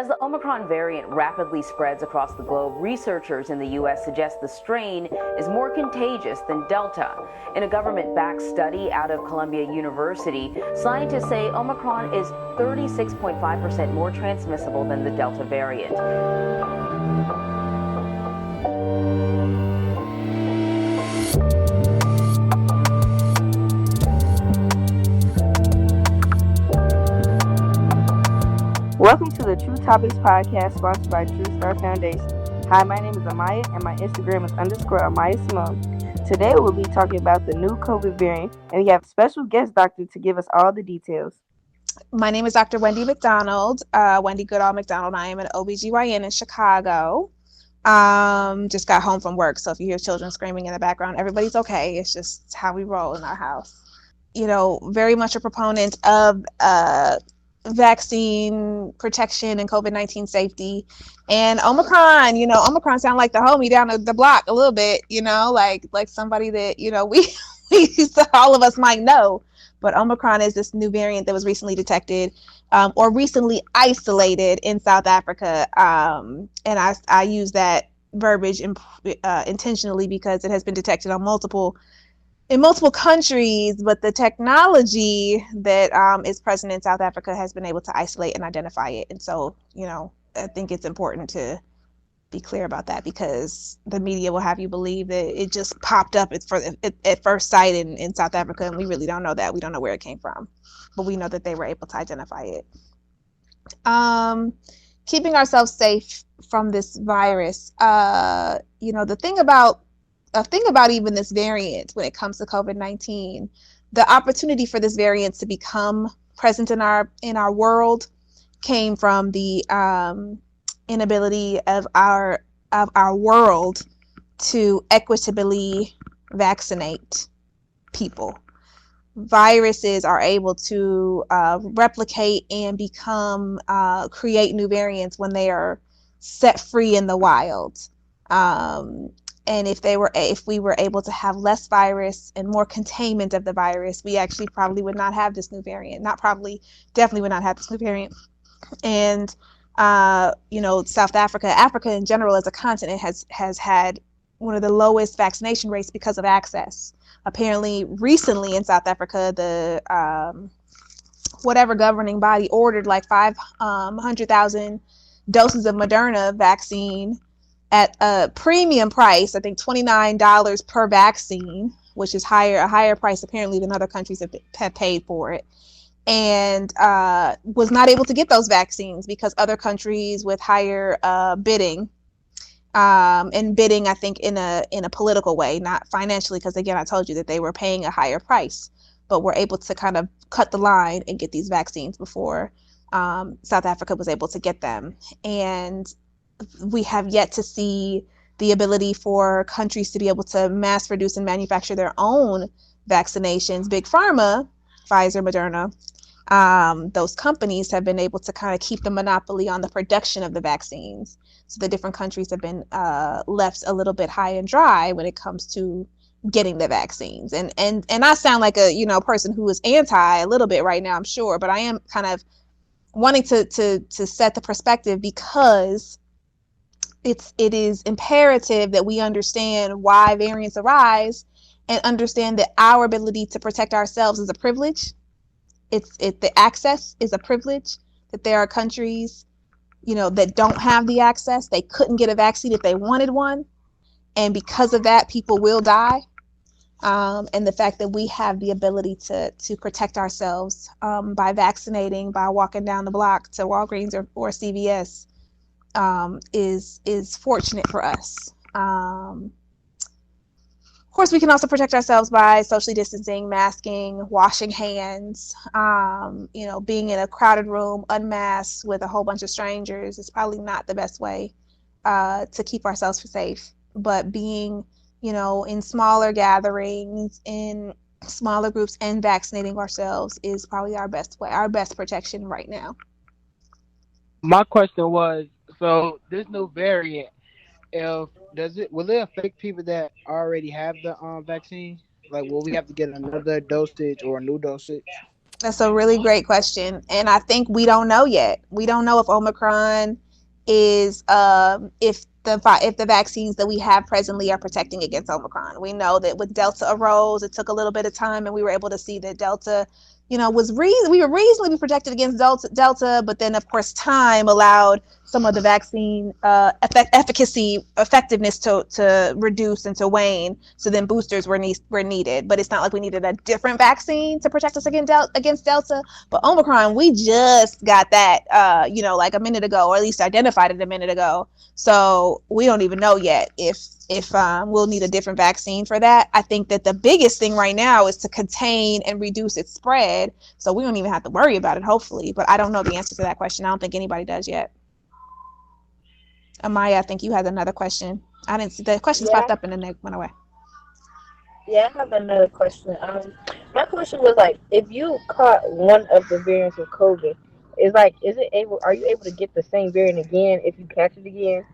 As the Omicron variant rapidly spreads across the globe, researchers in the U.S. suggest the strain is more contagious than Delta. In a government-backed study out of Columbia University, scientists say Omicron is 36.5% more transmissible than the Delta variant. Welcome to the True Topics podcast sponsored by True Star Foundation. Hi, my name is Amaya and my Instagram is _Amaya Simone. Today we'll be talking about the new COVID variant and we have a special guest doctor to give us all the details. My name is Dr. Wendy McDonald, Wendy Goodall McDonald. I am an OBGYN in Chicago. Just got home from work, so if you hear children screaming in the background, everybody's okay. It's just how we roll in our house. You know, very much a proponent of vaccine protection and COVID-19 safety. And Omicron sound like the homie down the block a little bit, like somebody that, we all of us might know. But Omicron is this new variant that was recently detected or recently isolated in South Africa. And I use that verbiage intentionally because it has been detected in multiple countries, but the technology that is present in South Africa has been able to isolate and identify it. And so, I think it's important to be clear about that because the media will have you believe that it just popped up at first sight in South Africa, and we really don't know that. We don't know where it came from, but we know that they were able to identify it. Keeping ourselves safe from this virus, the thing about even this variant when it comes to COVID-19, the opportunity for this variant to become present in our world came from the inability of our world to equitably vaccinate people. Viruses are able to replicate and create new variants when they are set free in the wild. And if we were able to have less virus and more containment of the virus, we actually probably would not have this new variant. Definitely would not have this new variant. And South Africa in general as a continent has had one of the lowest vaccination rates because of access. Apparently, recently in South Africa, the whatever governing body ordered like 500,000 doses of Moderna vaccine at a premium price, I think $29 per vaccine, which is a higher price apparently than other countries have paid for it, and was not able to get those vaccines because other countries with higher bidding, and bidding I think in a political way, not financially, because again I told you that they were paying a higher price, but were able to kind of cut the line and get these vaccines before South Africa was able to get them. And we have yet to see the ability for countries to be able to mass produce and manufacture their own vaccinations. Big Pharma, Pfizer, Moderna, those companies have been able to kind of keep the monopoly on the production of the vaccines. So the different countries have been left a little bit high and dry when it comes to getting the vaccines. And I sound like a person who is anti a little bit right now, I'm sure, but I am kind of wanting to set the perspective because it is imperative that we understand why variants arise and understand that our ability to protect ourselves is a privilege. The access is a privilege, that there are countries, that don't have the access. They couldn't get a vaccine if they wanted one. And because of that, people will die. And the fact that we have the ability to protect ourselves by vaccinating, by walking down the block to Walgreens or CVS, is fortunate for us. Of course, we can also protect ourselves by socially distancing, masking, washing hands. Being in a crowded room, unmasked with a whole bunch of strangers is probably not the best way to keep ourselves safe. But being, in smaller gatherings, in smaller groups, and vaccinating ourselves is probably our best way, our best protection right now. My question was, so this new variant, will it affect people that already have the vaccine? Like, will we have to get another dosage or a new dosage? That's a really great question, and I think we don't know yet. We don't know if Omicron is if the vaccines that we have presently are protecting against Omicron. We know that with Delta arose, it took a little bit of time, and we were able to see that Delta, we were reasonably protected against Delta, but then of course time allowed some of the vaccine effectiveness to reduce and to wane. So then boosters were needed, but it's not like we needed a different vaccine to protect us against Delta. But Omicron, we just got that, like a minute ago, or at least identified it a minute ago. So we don't even know yet if we'll need a different vaccine for that. I think that the biggest thing right now is to contain and reduce its spread. So we don't even have to worry about it, hopefully. But I don't know the answer to that question. I don't think anybody does yet. Amaya, I think you had another question. I didn't see the questions popped up and then they went away. Yeah, I have another question. My question was like, if you caught one of the variants of COVID, are you able to get the same variant again if you catch it again?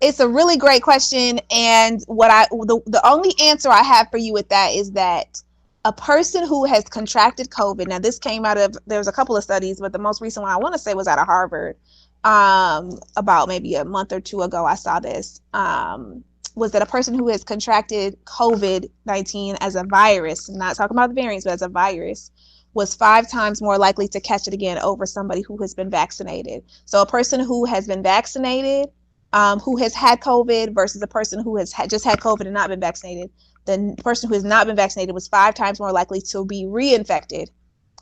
It's a really great question, and the only answer I have for you with that is that a person who has contracted COVID. Now, this came out of, there was a couple of studies, but the most recent one I want to say was out of Harvard. About maybe a month or two ago, I saw this. Was that a person who has contracted COVID-19 as a virus, not talking about the variants, but as a virus, was 5 times more likely to catch it again over somebody who has been vaccinated. So a person who has been vaccinated, who has had COVID versus a person who has just had COVID and not been vaccinated, the person who has not been vaccinated was 5 times more likely to be reinfected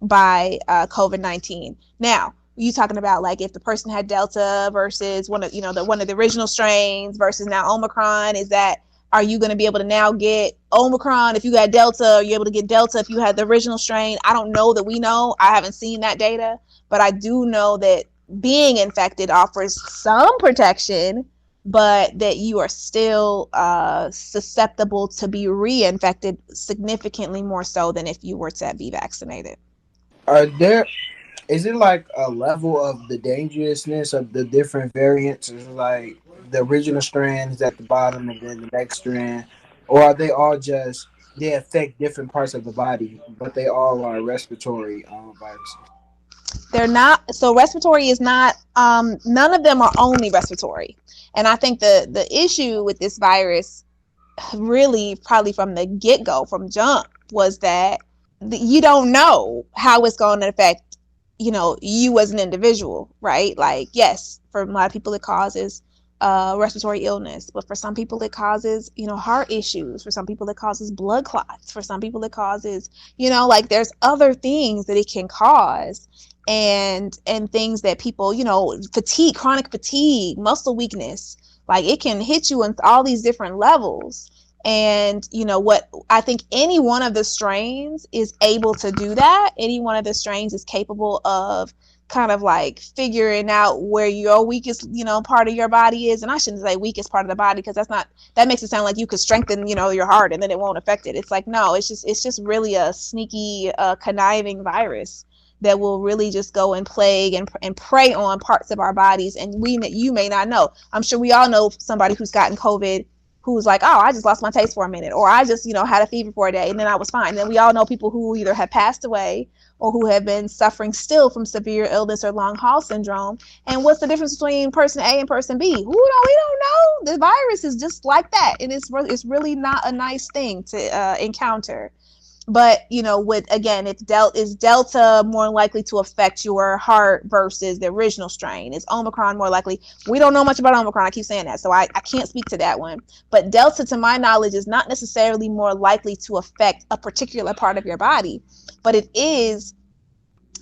by COVID-19. Now, you talking about like if the person had Delta versus one of the original strains versus now Omicron, are you going to be able to now get Omicron if you got Delta? Are you able to get Delta if you had the original strain? I don't know that we know. I haven't seen that data, but I do know that being infected offers some protection, but that you are still susceptible to be reinfected significantly more so than if you were to be vaccinated. Is it like a level of the dangerousness of the different variants? Is it like the original strand is at the bottom and then the next strand? Or are they all just, they affect different parts of the body, but they all are respiratory viruses? They're not, so respiratory is not, none of them are only respiratory. And I think the issue with this virus, really probably from the get-go, from jump, was that you don't know how it's going to affect you as an individual, right? Like, yes, for a lot of people it causes respiratory illness, but for some people it causes heart issues. For some people it causes blood clots. For some people it causes like there's other things that it can cause, and things that people fatigue, chronic fatigue, muscle weakness, like it can hit you on all these different levels. And what I think, any one of the strains is able to do that. Any one of the strains is capable of kind of like figuring out where your weakest part of your body is. And I shouldn't say weakest part of the body, because that makes it sound like you could strengthen your heart and then it won't affect it. It's like, no, it's just really a sneaky conniving virus that will really just go and plague and prey on parts of our bodies, and you may not know. I'm sure we all know somebody who's gotten COVID who's like, oh, I just lost my taste for a minute, or I just, had a fever for a day and then I was fine. Then we all know people who either have passed away or who have been suffering still from severe illness or long haul syndrome. And what's the difference between person A and person B? We don't know. The virus is just like that, and it's really not a nice thing to encounter. But is Delta more likely to affect your heart versus the original strain? Is Omicron more likely? We don't know much about Omicron. I keep saying that, so I can't speak to that one. But Delta, to my knowledge, is not necessarily more likely to affect a particular part of your body, but it is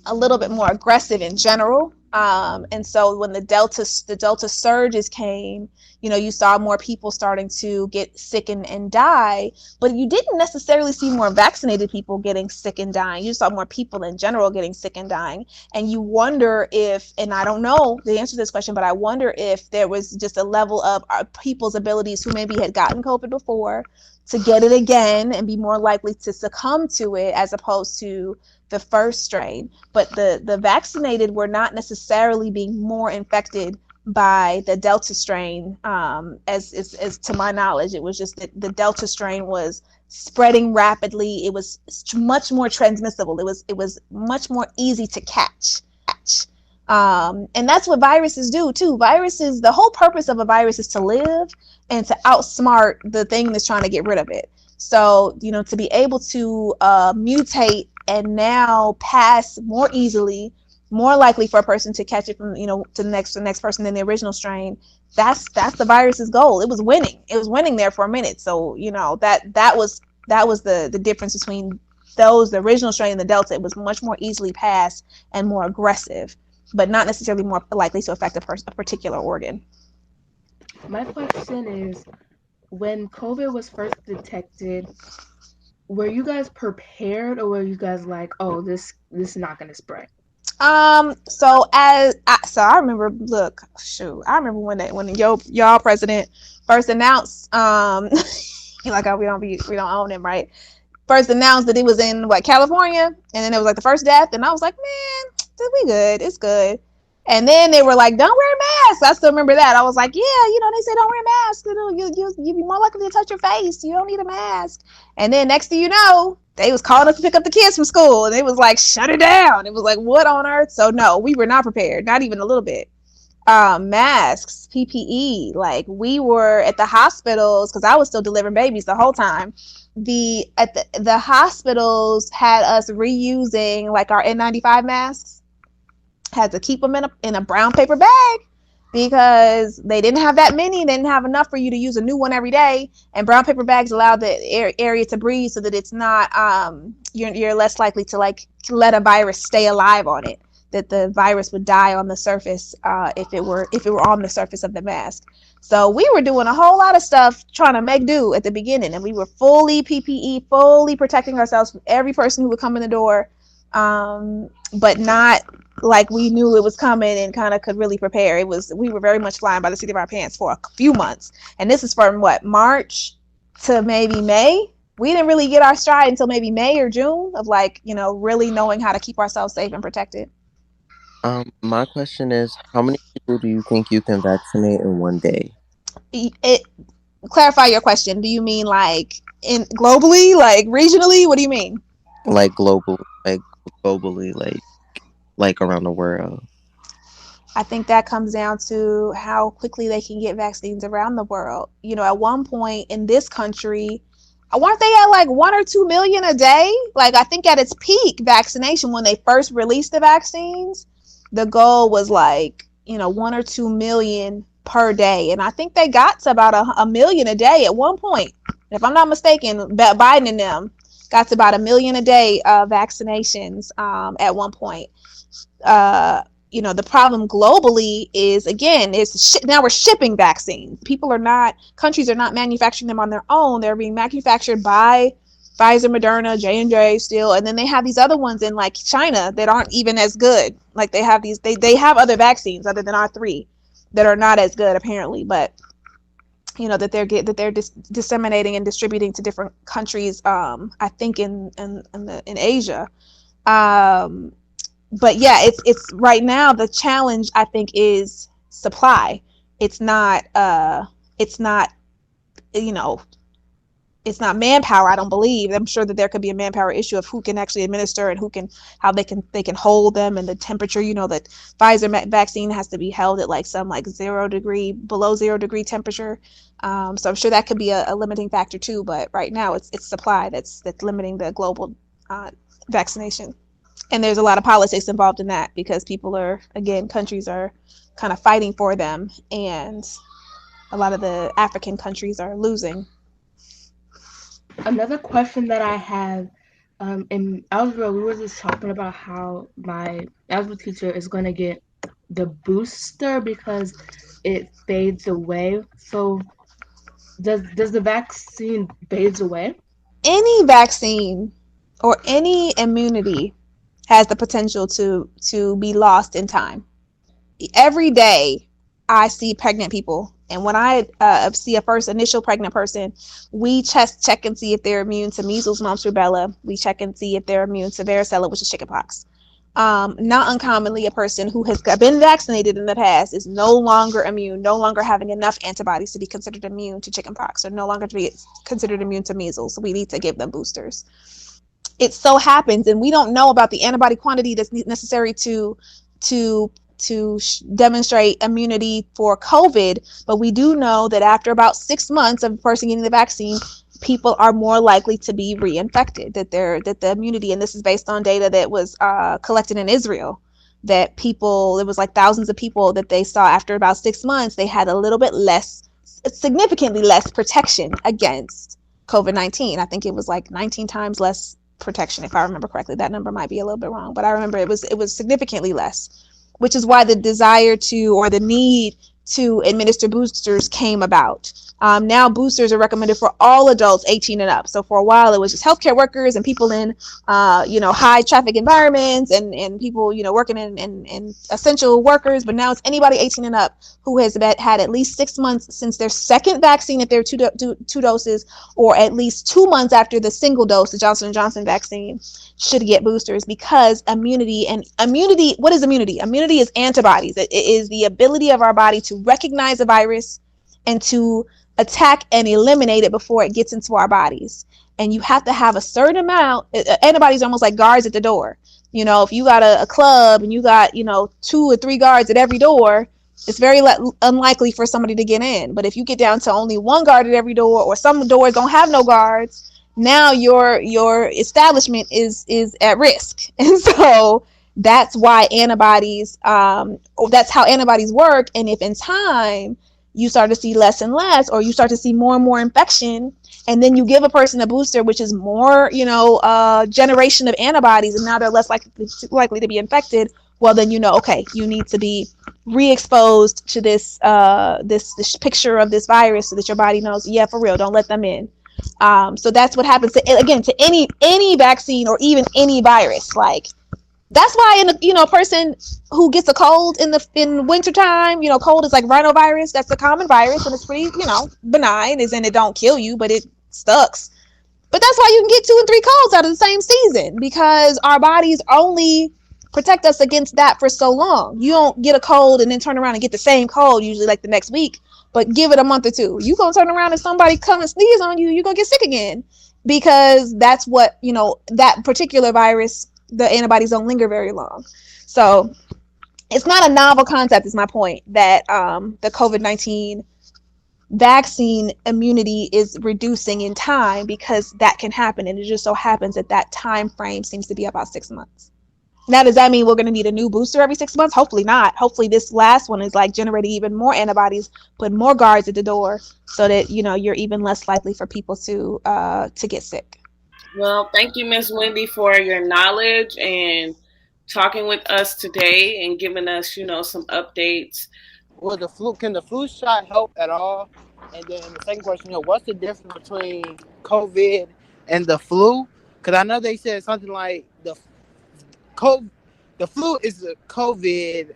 a little bit more aggressive in general. And so when the Delta surges came, you saw more people starting to get sick and die, but you didn't necessarily see more vaccinated people getting sick and dying. You saw more people in general getting sick and dying. And you wonder if, and I don't know the answer to this question, but I wonder if there was just a level of people's abilities who maybe had gotten COVID before to get it again and be more likely to succumb to it as opposed to the first strain. But the vaccinated were not necessarily being more infected by the Delta strain. As to my knowledge, it was just that the Delta strain was spreading rapidly. It was much more transmissible. It was much more easy to catch. And that's what viruses do too. Viruses, the whole purpose of a virus is to live and to outsmart the thing that's trying to get rid of it. So, to be able to mutate and now pass more easily, more likely for a person to catch it from, to the next person than the original strain. That's the virus's goal. It was winning. It was winning there for a minute. So, that was the difference between the original strain and the Delta. It was much more easily passed and more aggressive, but not necessarily more likely to affect a particular organ. My question is, when COVID was first detected, were you guys prepared, or were you guys like, oh, this is not going to spread? So I remember, I remember when y'all president first announced, like, we don't own him, right? First announced that it was in California, and then it was like the first death, and I was like, man, we good, it's good. And then they were like, don't wear masks. I still remember that. I was like, yeah, they say don't wear masks. You'll be more likely to touch your face. You don't need a mask. And then next thing you know, they was calling us to pick up the kids from school, and it was like, shut it down. It was like, what on earth? So no, we were not prepared, not even a little bit. Masks, PPE, like we were at the hospitals, because I was still delivering babies the whole time. The hospitals had us reusing like our N95 masks. Had to keep them in a brown paper bag because they didn't have that many. They didn't have enough for you to use a new one every day. And brown paper bags allow the area to breathe so that it's not, you're less likely to let a virus stay alive on it, that the virus would die on the surface if it were on the surface of the mask. So we were doing a whole lot of stuff trying to make do at the beginning, and we were fully PPE, fully protecting ourselves from every person who would come in the door, but not like we knew it was coming and kind of could really prepare. We were very much flying by the seat of our pants for a few months. And this is from March to maybe May. We didn't really get our stride until maybe May or June of really knowing how to keep ourselves safe and protected. My question is, how many people do you think you can vaccinate in one day? Clarify your question. Do you mean globally, regionally? What do you mean? Globally, around the world. I think that comes down to how quickly they can get vaccines around the world. At one point in this country, weren't they at 1 or 2 million a day? I think at its peak vaccination, when they first released the vaccines, the goal was 1 or 2 million per day. And I think they got to about a million a day at one point. If I'm not mistaken, Biden and them got to about 1 million a day vaccinations at one point. The problem globally is, again, now we're shipping vaccines. Countries are not manufacturing them on their own. They're being manufactured by Pfizer, Moderna, J&J still, and then they have these other ones in China that aren't even as good. They have they have other vaccines other than our 3 that are not as good apparently, but that they're disseminating and distributing to different countries. I think in Asia. But yeah, it's right now the challenge, I think, is supply. It's not manpower. I don't believe. I'm sure that there could be a manpower issue of who can actually administer and how they can hold them, and the temperature. The Pfizer vaccine has to be held at some 0 degree, below 0 degree temperature. So I'm sure that could be a limiting factor too. But right now it's supply that's limiting the global vaccination. And there's a lot of politics involved in that because countries are kind of fighting for them, and a lot of the African countries are losing. Another question that I have, in algebra, we were just talking about how my algebra teacher is going to get the booster because it fades away. So does the vaccine fades away? Any vaccine or any immunity has the potential to be lost in time. Every day I see pregnant people, and when I see a first initial pregnant person, we check and see if they're immune to measles, mumps, rubella. We check and see if they're immune to varicella, which is chickenpox. Not uncommonly, a person who has been vaccinated in the past is no longer immune, no longer having enough antibodies to be considered immune to chickenpox, or no longer to be considered immune to measles. So we need to give them boosters. It so happens, and we don't know about the antibody quantity that's necessary to demonstrate immunity for COVID, but we do know that after about 6 months of a person getting the vaccine, people are more likely to be reinfected. That the immunity, and this is based on data that was collected in Israel, that people, it was like thousands of people that they saw after about 6 months, they had a little bit less, significantly less protection against COVID-19. I think it was like 19 times less protection, if I remember correctly. That number might be a little bit wrong, but I remember it was significantly less, which is why the desire to, or the need to administer boosters came about. Now boosters are recommended for all adults 18 and up. So for a while it was just healthcare workers and people in high traffic environments, and people working in essential workers, but now it's anybody 18 and up who has had at least 6 months since their second vaccine, if they're two doses, or at least 2 months after the single dose, the Johnson & Johnson vaccine, should get boosters. Because immunity, what is immunity? Immunity is antibodies. It is the ability of our body to recognize a virus and to attack and eliminate it before it gets into our bodies. And you have to have a certain amount. Antibodies are almost like guards at the door. If you got a club and you got 2 or 3 guards at every door, it's very unlikely for somebody to get in. But if you get down to only 1 guard at every door, or some doors don't have no guards, now your establishment is at risk. And so that's why antibodies, that's how antibodies work. And if in time you start to see less and less, or you start to see more and more infection, and then you give a person a booster, which is more generation of antibodies, and now they're less likely to be infected, well then okay, you need to be re-exposed to this this picture of this virus, so that your body knows, yeah, for real, don't let them in. So that's what happens to any vaccine, or even any virus. Like, that's why a person who gets a cold in wintertime, cold is like rhinovirus. That's a common virus, and it's pretty benign, as in it don't kill you, but it sucks. But that's why you can get 2 and 3 colds out of the same season, because our bodies only protect us against that for so long. You don't get a cold and then turn around and get the same cold usually like the next week, but give it a month or 2. You gonna turn around and somebody come and sneeze on you, you're gonna get sick again, because that's what, that particular virus, the antibodies don't linger very long. So it's not a novel concept, is my point, that the COVID-19 vaccine immunity is reducing in time, because that can happen. And it just so happens that time frame seems to be about 6 months. Now, does that mean we're going to need a new booster every 6 months? Hopefully not. Hopefully this last one is like generating even more antibodies, put more guards at the door, so that you're even less likely for people to get sick. Well, thank you, Miss Wendy, for your knowledge and talking with us today and giving us, some updates. Well, can the flu shot help at all? And then the second question, what's the difference between COVID and the flu? Because I know they said something like the flu is the COVID,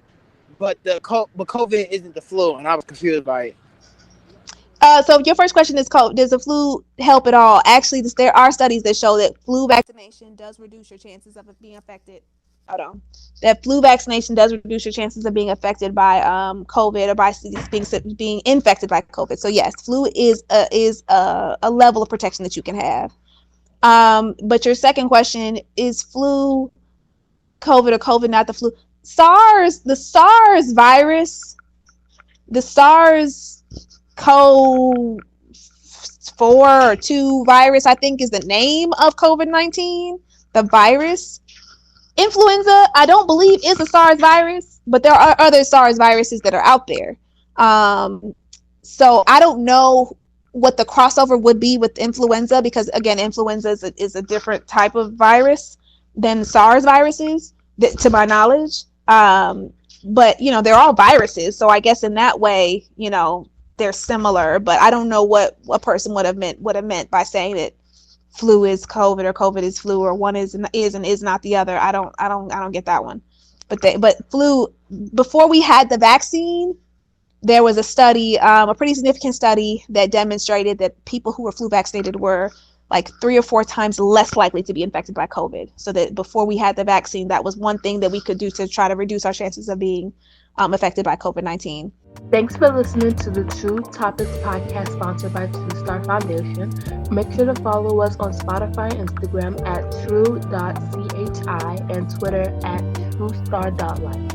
but COVID isn't the flu, and I was confused by it. So your first question is, does the flu help at all? Actually, there are studies that show that flu vaccination does reduce your chances of it being affected. That flu vaccination does reduce your chances of being affected by COVID, or by being infected by COVID. So yes, flu is a level of protection that you can have. But your second question is, flu COVID or COVID not the flu? The SARS virus, the SARS CoV-4 or 2 virus, I think, is the name of COVID-19, the virus. Influenza, I don't believe, is a SARS virus, but there are other SARS viruses that are out there. So I don't know what the crossover would be with influenza, because again, influenza is a different type of virus than SARS viruses, to my knowledge. But they're all viruses, so I guess in that way, they're similar. But I don't know what a person would have meant by saying that flu is COVID or COVID is flu, or one is and is not the other. I don't get that one. But flu, before we had the vaccine, there was a study, a pretty significant study, that demonstrated that people who were flu vaccinated were like 3 or 4 times less likely to be infected by COVID. So that before we had the vaccine, that was one thing that we could do to try to reduce our chances of being affected by COVID-19. Thanks for listening to the True Topics podcast sponsored by True Star Foundation. Make sure to follow us on Spotify and Instagram at true.chi and Twitter at truestar.life.